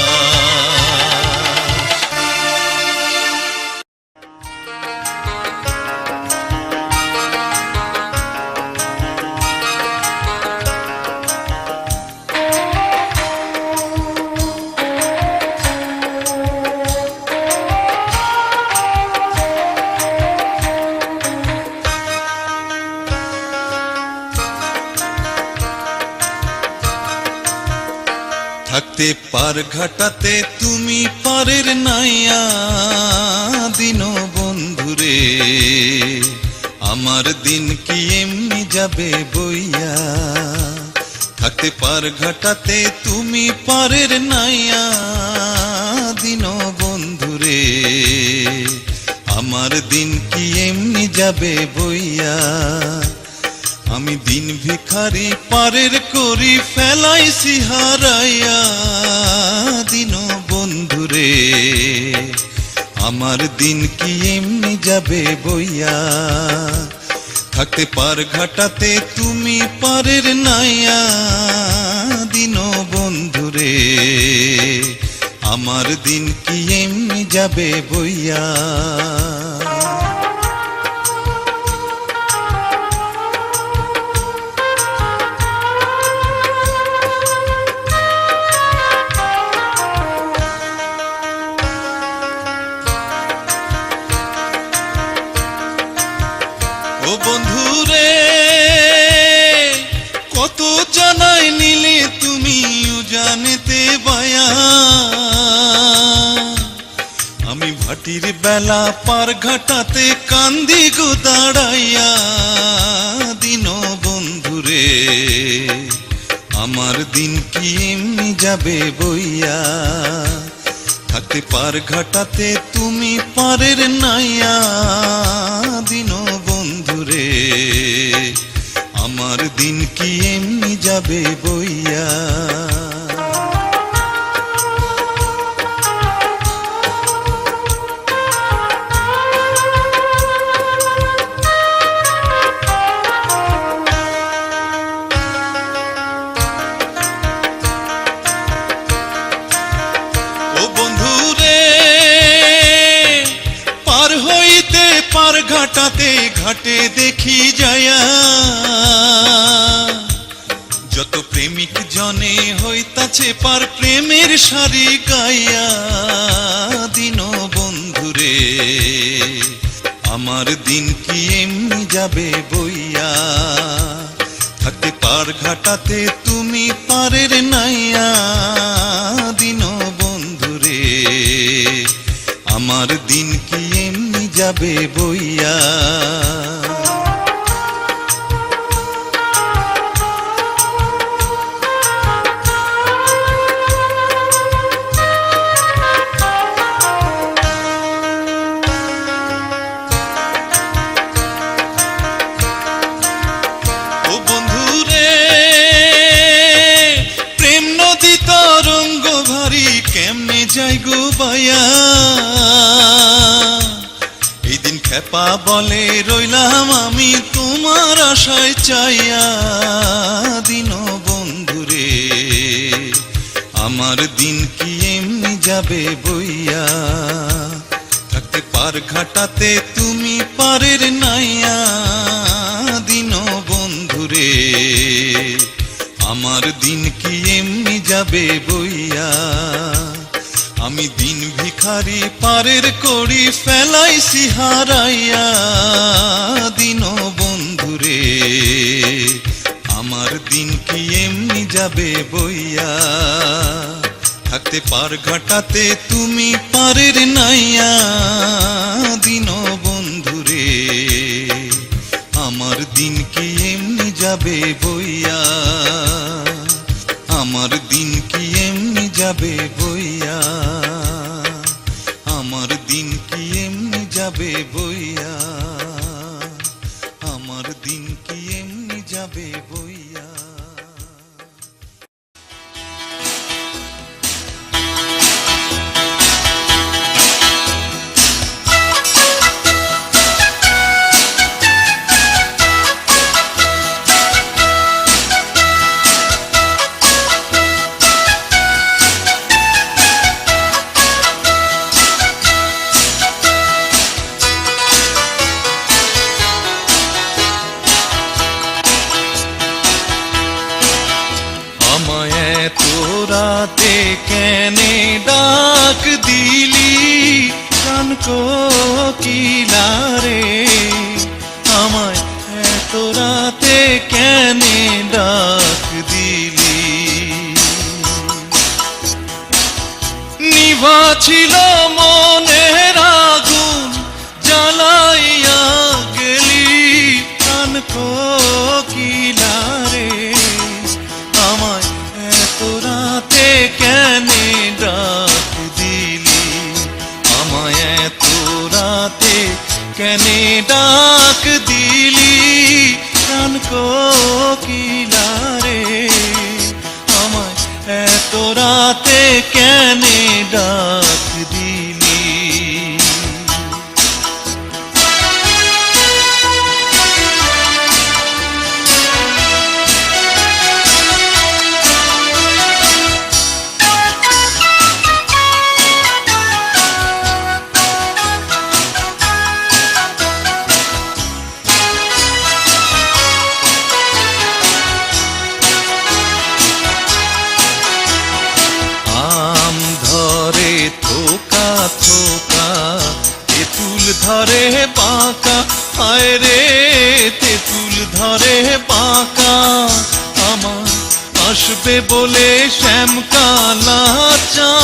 থাকতে পার ঘাটাতে তুমি পারের নাইয়া দিন বন্ধুরে, আমার দিন কি এমনি যাবে বইয়া। থাকতে পার ঘাটাতে তুমি পারের নাইয়া দিন বন্ধুরে, আমার দিন কি এমনি যাবে বইয়া। আমি দিন ভিখারি পারের করি ফেলাইছি হারাইয়া দিন বন্ধুরে, আমার দিন কি এমনি যাবে বইয়া। থাকতে পার ঘাটাতে তুমি পারের নাইয়া দিন বন্ধুরে, আমার দিন কি এমনি যাবে বইয়া। ও বন্ধুরে কত জানাই নিলে তুমিও জানেতে বায়া। আমি ভাটির বেলা পার ঘাটাতে কান্দি গো দাঁড়াইয়া দিন বন্ধুরে, আমার দিন কি এমনি যাবে বইয়া। থাকতে পার ঘাটাতে তুমি পারের নাইয়া দিন বন্ধুরে, আমার দিন কি এমনি যাবে বইয়া। ও বন্ধুরে পার হইতে পার ঘাটাতে ঘাটে দেখি যায়া, যত প্রেমিক জনে হইতাছে পার প্রেমের সারি গাইয়া দিন বন্ধুরে, আমার দিন কি এমনি যাবে বইয়া। থাকতে পার ঘাটাতে তুমি পারের নাইয়া দিন বন্ধুরে, আমার দিন কি এমনি যাবে বইয়া। ও বন্ধুরে প্রেম নদী তরঙ্গ ভারী কেমনে যাই গো বায়া। এই দিন খেপা বলে রইলাম আমি তোমার আশায় চাইয়া দিন বন্ধুরে, আমার দিন কি এমনি যাবে বইয়া। থাকতে পার ঘাটাতে তুমি পারের নাইয়া দিন বন্ধুরে, আমার দিন কি এমনি যাবে বইয়া। আমি দিন ভিখারি পারের করি ফেলাইছি হারাইয়া দিন বন্ধুরে, যাবে বইয়া থাকতে পার ঘাটাতে তুমি পারের নাইয়া দিন বন্ধুরে আমার দিন কি এমনি যাবে বইয়া আমার দিন কি এমনি যাবে বইয়া আমার দিন কি এমনি যাবে বইয়া আমার দিন কি এমনি যাবে বইয়া রাতে কেনে ডাক দিলি কান কোকিলা রে আমায় এত রাতে কেনে ডাক দিলি নিভা ছিল মনের আগুন জ্বালাইয়া গেলি কান কোকিলা রে আমায় রাতে কেনে ডাক দিলি আমায় এত রাতে কেনে ডাক দিলি কান কোকিলা রে আমায় এত রাতে কেনে ডাক দিলি থোকা থোকা তেঁতুল ধরে বাঁকা হায় রে তেঁতুল ধরে বাঁকা আমার আসবে বলে শ্যামকালা চান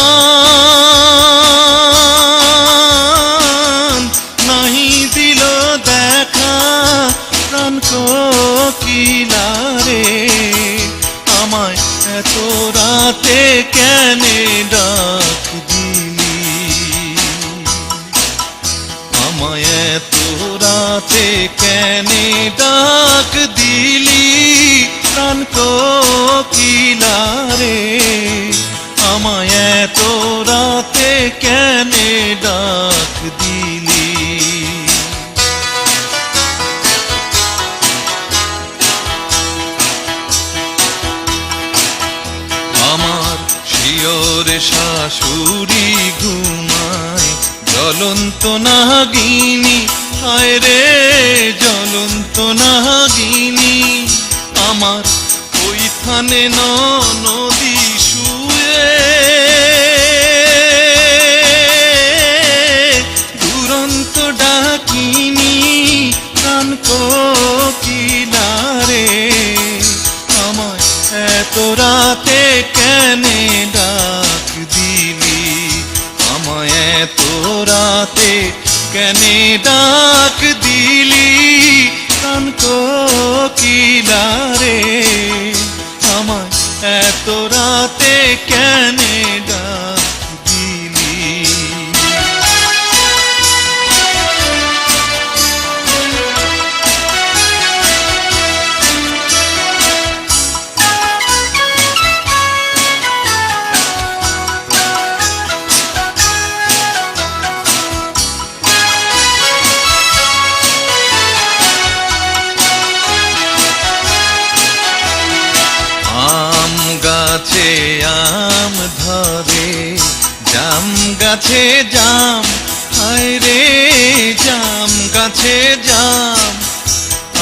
নাহি দিল দেখা প্রাণ কোকিলা রে আমায় এত রাতে কেনে ডাক দিলি আমায় এত রাতে কেনে ডাক দিলি প্রাণ কোকিলা রে আমায় এত রাতে কেনে ডাক দিলি আমার শিয়রে শাশুড়ি ঘুমায় জ্বলন্ত নাগিনী হায় রে জ্বলন্ত নাগিনী আমার ওই থানে নদী শুয়ে দুরন্ত ডাকিনী প্রাণ কোকিলা রে আমায় এত রাতে কেনে ডাক দিলি আমায় এত রাতে কেনে ডাক দিলি প্রাণ কোকিলা রে আমায় এত রাতে কেনে ডাক দিলি গাছে আম ধরে জাম গাছে জাম হায় রে জাম গাছে জাম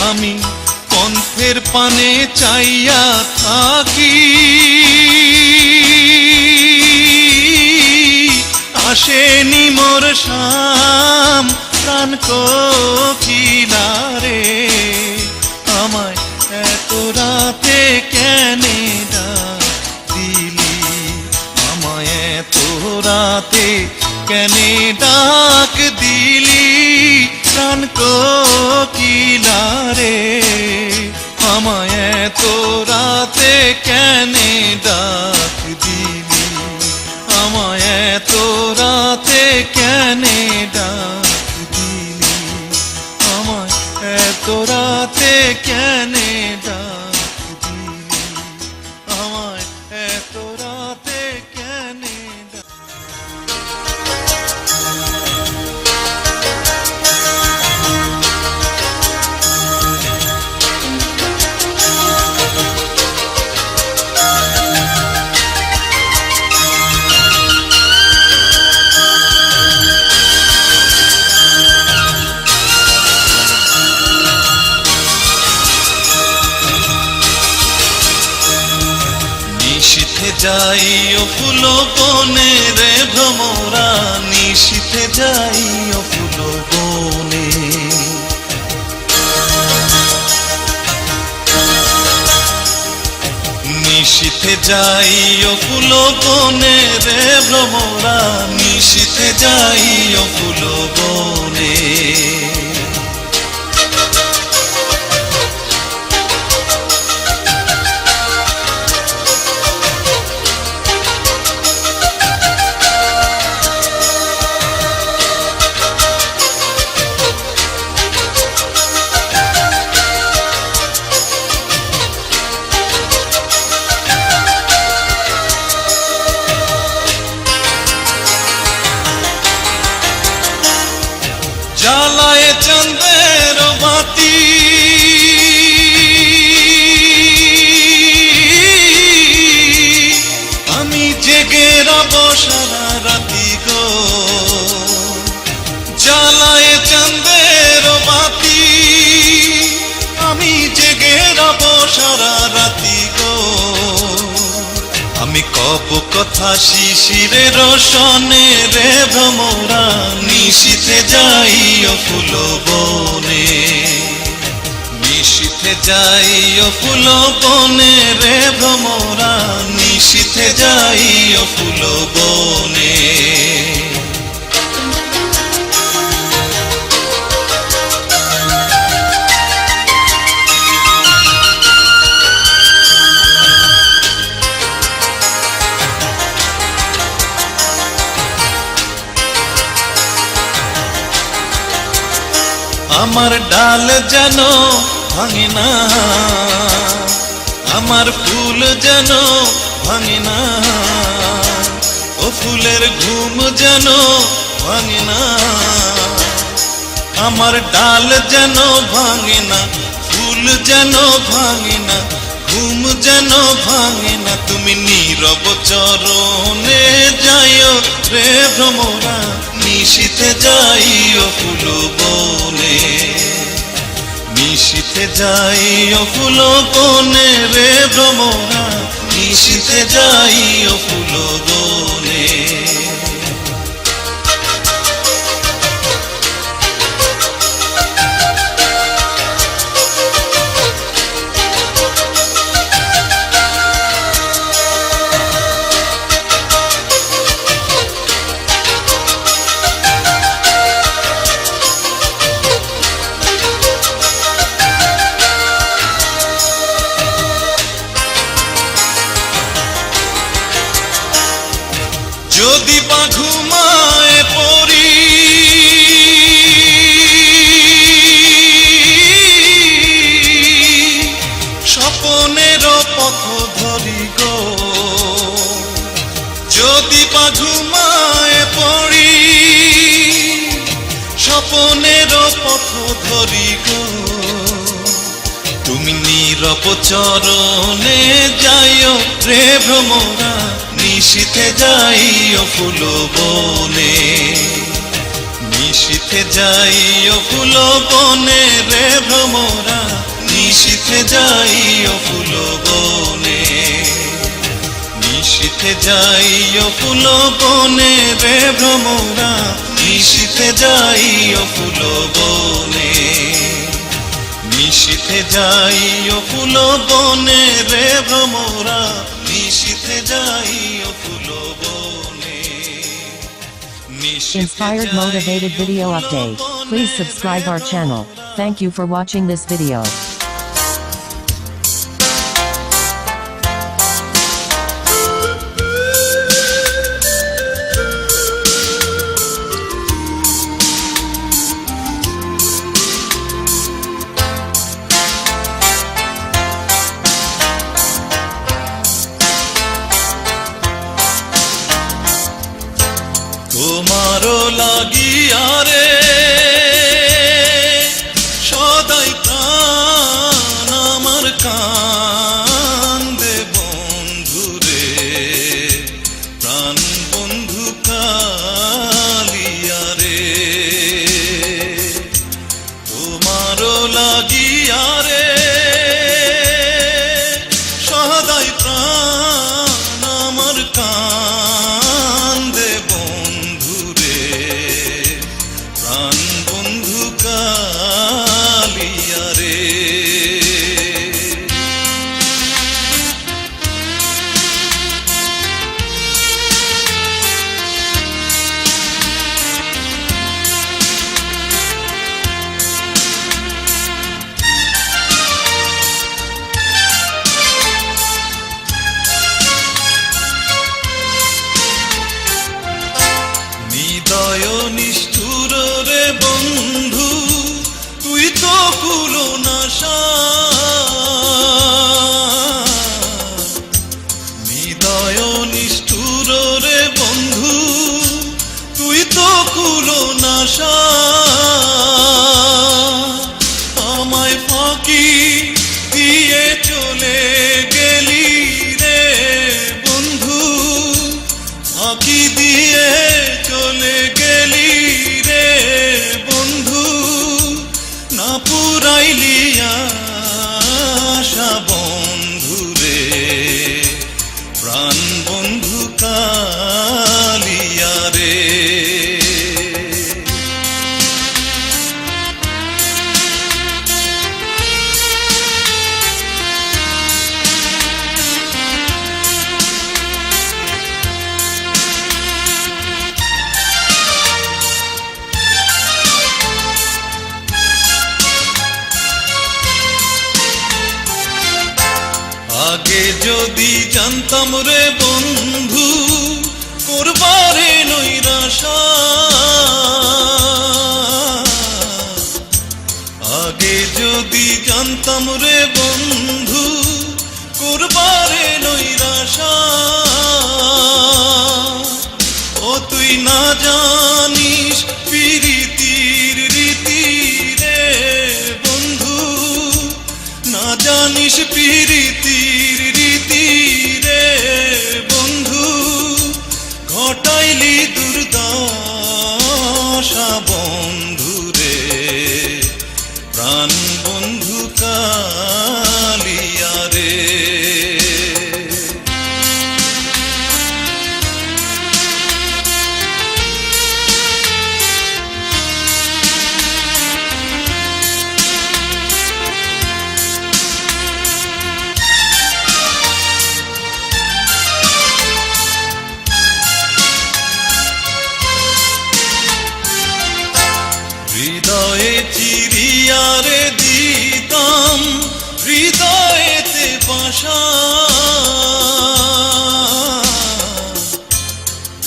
আমি পন্থের পানে চাইয়া থাকি আসেনি মোর শাম প্রাণ কোকিলা রে আমায় এত রাতে কেনে ডাক এত রাতে কেনে ডাক দিলি, আমায় এত রাতে কেনে ডাক দিলি, আমায় এত রাতে কেনে ডাক দিলি, আমায় এত রাতে কেনে ডাক। নিশীথে যাই ও ফুল বনে রে ভ্রমরা, নিশীথে যাই ও ফুল বনে। নিশীথে যাই ও ফুল বনে রে ভ্রমরা, নিশীথে যাই ও ফুল বনে। জ্বালায় চাঁদের বাতি, আমি জেগে রব সারা রাতি গো। জ্বালায় চাঁদের বাতি, আমি জেগে রব সারা রাতি গো। আমি কব কথা শিশিরের রোশনে রে ভ্রমরা, নিশীথে যাই ও ফুল বনে। নিশীথে যাই ও ফুল বনে রে ভ্রমরা, নিশীথে যাই ও ফুল বনে। আমার ডাল যেন ভাঙে না, আমার ফুল যেন ভাঙে না, ও ফুলের ঘুম যেন ভাঙে না। আমার ডাল যেন ভাঙে না, ফুল যেন ভাঙে না, ঘুম যেন ভাঙে না। তুমি নীরব চরণে যাইও রে ভ্রমরা, নিশীথে যাই ও ফুল বনে। নিশীথে যাই ও ফুল বনে রে ভ্রমরা, নিশীথে যাই ও ফুল বনে। যদি বা ঘুমায় পড়ি, স্বপনের পথ ধরি গো। যদি বা ঘুমায় পড়ি, স্বপনের পথ ধরি গো। তুমি নীরব চরণে যাইও রে ভ্রমরা, নিশীথে যাই ও ফুল বনে। নিশীথে যাই ও ফুল বনে রে ভ্রমরা, নিশীথে যাই ও ফুল বনে। নিশীথে যাই ও ফুল বনে রে ভ্রমরা, নিশীথে যাই ও ফুল বনে। নিশীথে যাই ও ফুল বনে রে ভ্রমরা, নিশীথে যাই ও ফুল বনে।
Inspired motivated video update. Please subscribe our channel. Thank you for watching this video.
ফাঁকি দিয়ে চলে গেলি রে বন্ধু, ফাঁকি দিয়ে চলে গেলি রে বন্ধু, না পুরাইলি আশা বন্ধু রে, প্রাণ বন্ধু কালিয়া রে। আগে যদি জানতাম রে বন্ধু করবারে নৈরাশা, আগে যদি জানতাম রে বন্ধু করবারে নৈরাশা, ও তুই না জানিস প্রীতির রীতি রে বন্ধু, না জানিস প্রীতির রীতি রে বন্ধু, ঘটাইলি দুর্দশা বন্ধু রে, প্রাণ বন্ধু কালিয়া রে। হৃদয়ে চিরিয়া রে দিতাম হৃদয়েতে বাসা,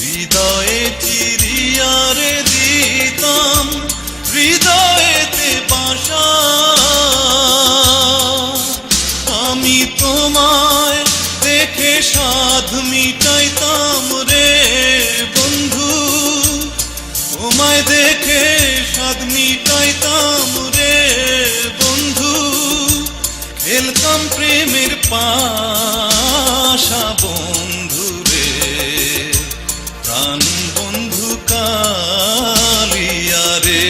হৃদয়ে চিরিয়া রে দিতাম হৃদয়েতে বাসা, আমি তোমায় দেখে সাধ মিটাইতাম রে বন্ধু, তোমায় দেখে সাধ মিটাইতাম রে বন্ধু, খেলতাম প্রেমের পাশা বন্ধু রে, প্রাণ বন্ধু কালিয়া রে,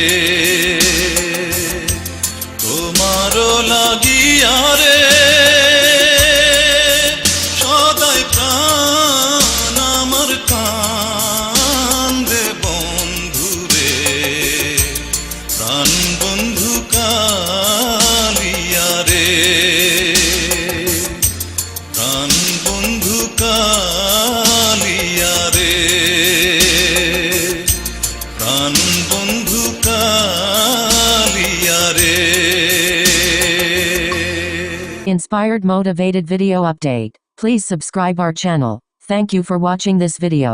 তোমারও লাগিয়া রে সদাই প্রাণ আমার কান্দে বন্ধু রে, প্রাণ বন্ধু কালিয়া রে, প্রাণ বন্ধু কালিয়া রে, প্রাণ বন্ধু কালিয়া রে।
Inspired motivated video update. Please subscribe our channel. Thank you for watching this video.